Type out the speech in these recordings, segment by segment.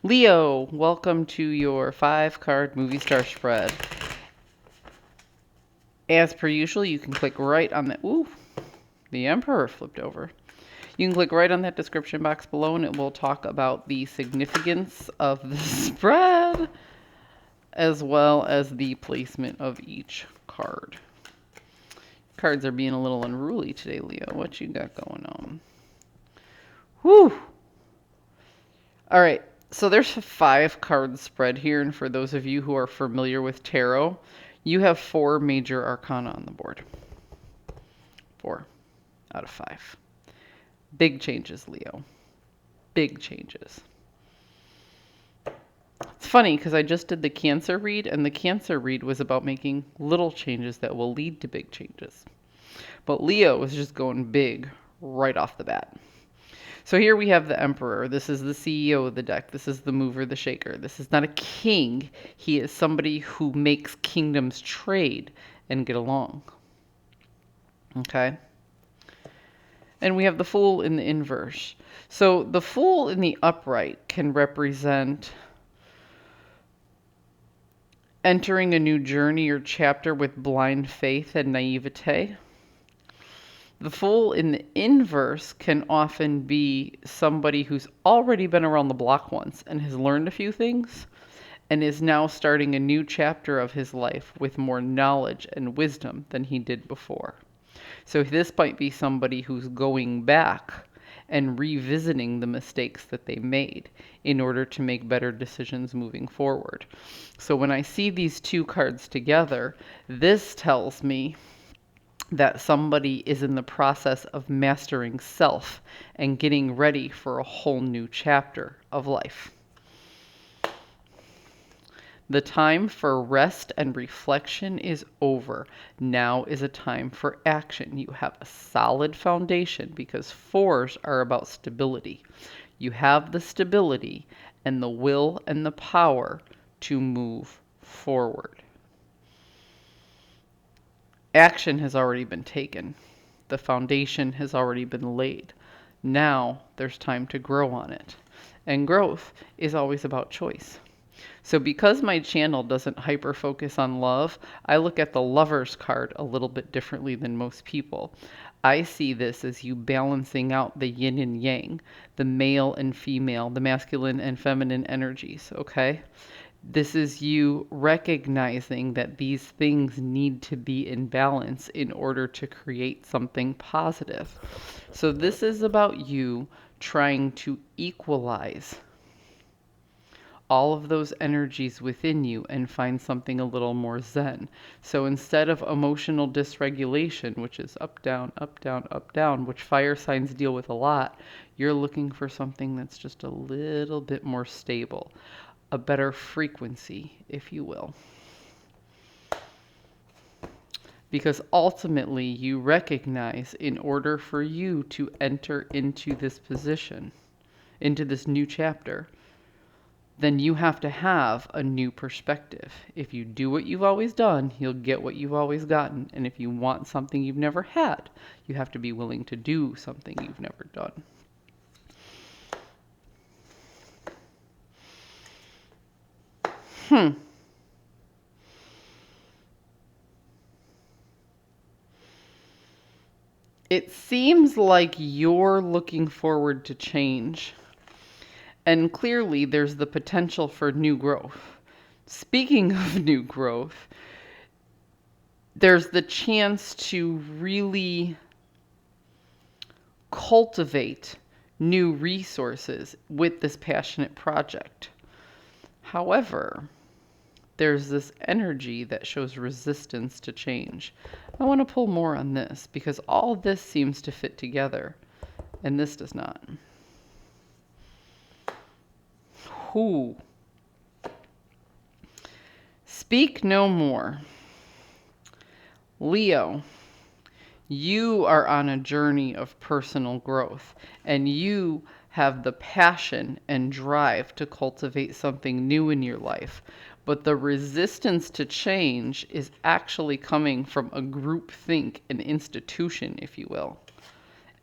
Leo, welcome to your 5-card movie star spread. As per usual, you can click right on that. Ooh, the Emperor flipped over. You can click right on that description box below and it will talk about the significance of the spread as well as the placement of each card. Cards are being a little unruly today, Leo. What you got going on? Whew. All right. So there's a 5-card spread here, and for those of you who are familiar with tarot, you have 4 major arcana on the board. 4 out of 5. Big changes, Leo. Big changes. It's funny because I just did the Cancer read, and the Cancer read was about making little changes that will lead to big changes. But Leo was just going big right off the bat. So here we have the Emperor. This is the CEO of the deck. This is the mover, the shaker. This is not a king. He is somebody who makes kingdoms trade and get along. Okay? And we have the Fool in the inverse. So the Fool in the upright can represent entering a new journey or chapter with blind faith and naivete. The Fool in the inverse can often be somebody who's already been around the block once and has learned a few things and is now starting a new chapter of his life with more knowledge and wisdom than he did before. So this might be somebody who's going back and revisiting the mistakes that they made in order to make better decisions moving forward. So when I see these 2 cards together, this tells me that somebody is in the process of mastering self and getting ready for a whole new chapter of life. The time for rest and reflection is over. Now is a time for action. You have a solid foundation because 4s are about stability. You have the stability and the will and the power to move forward. Action has already been taken. The foundation has already been laid. Now there's time to grow on it. And growth is always about choice. So because my channel doesn't hyper focus on love, I look at the Lovers card a little bit differently than most people. I see this as you balancing out the yin and yang, the male and female, the masculine and feminine energies, okay? This is you recognizing that these things need to be in balance in order to create something positive. So this is about you trying to equalize all of those energies within you and find something a little more zen. So instead of emotional dysregulation, which is up, down, up, down, up, down, which fire signs deal with a lot, you're looking for something that's just a little bit more stable, a better frequency, if you will. Because ultimately you recognize in order for you to enter into this position, into this new chapter, then you have to have a new perspective. If you do what you've always done, you'll get what you've always gotten. And if you want something you've never had, you have to be willing to do something you've never done. It seems like you're looking forward to change. And clearly, there's the potential for new growth. Speaking of new growth, there's the chance to really cultivate new resources with this passionate project. However, there's this energy that shows resistance to change. I want to pull more on this because all this seems to fit together and this does not. Who? Speak no more. Leo, you are on a journey of personal growth and you have the passion and drive to cultivate something new in your life. But the resistance to change is actually coming from a group think, an institution, if you will.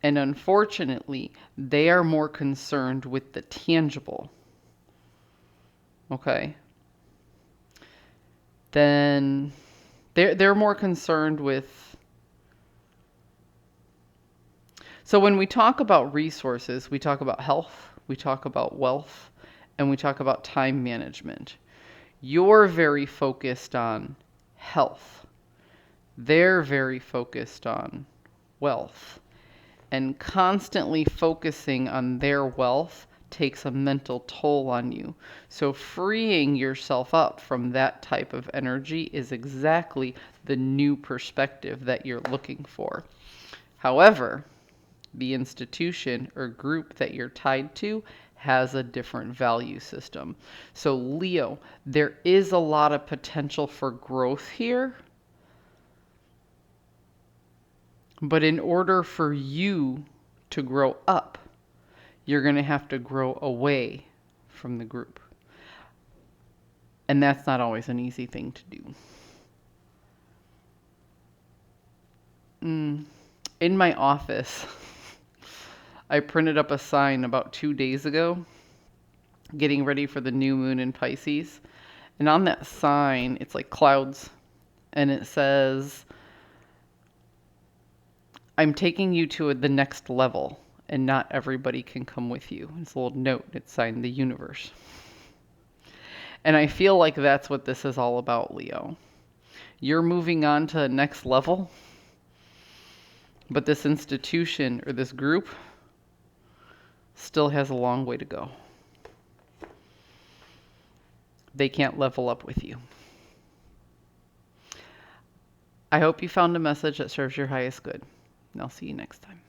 And unfortunately, they are more concerned with the tangible. okay, then they're more concerned with. So when we talk about resources, we talk about health, we talk about wealth, and we talk about time management. You're very focused on health. They're very focused on wealth. And constantly focusing on their wealth takes a mental toll on you. So freeing yourself up from that type of energy is exactly the new perspective that you're looking for. However, the institution or group that you're tied to has a different value system. So, Leo, there is a lot of potential for growth here, but in order for you to grow up, you're going to have to grow away from the group. And that's not always an easy thing to do. In my office, I printed up a sign about 2 days ago, getting ready for the new moon in Pisces. And on that sign, it's like clouds. And it says, I'm taking you to the next level, and not everybody can come with you. It's a little note. It's signed the universe. And I feel like that's what this is all about, Leo. You're moving on to the next level, but this institution or this group still has a long way to go. They can't level up with you. I hope you found a message that serves your highest good, and I'll see you next time.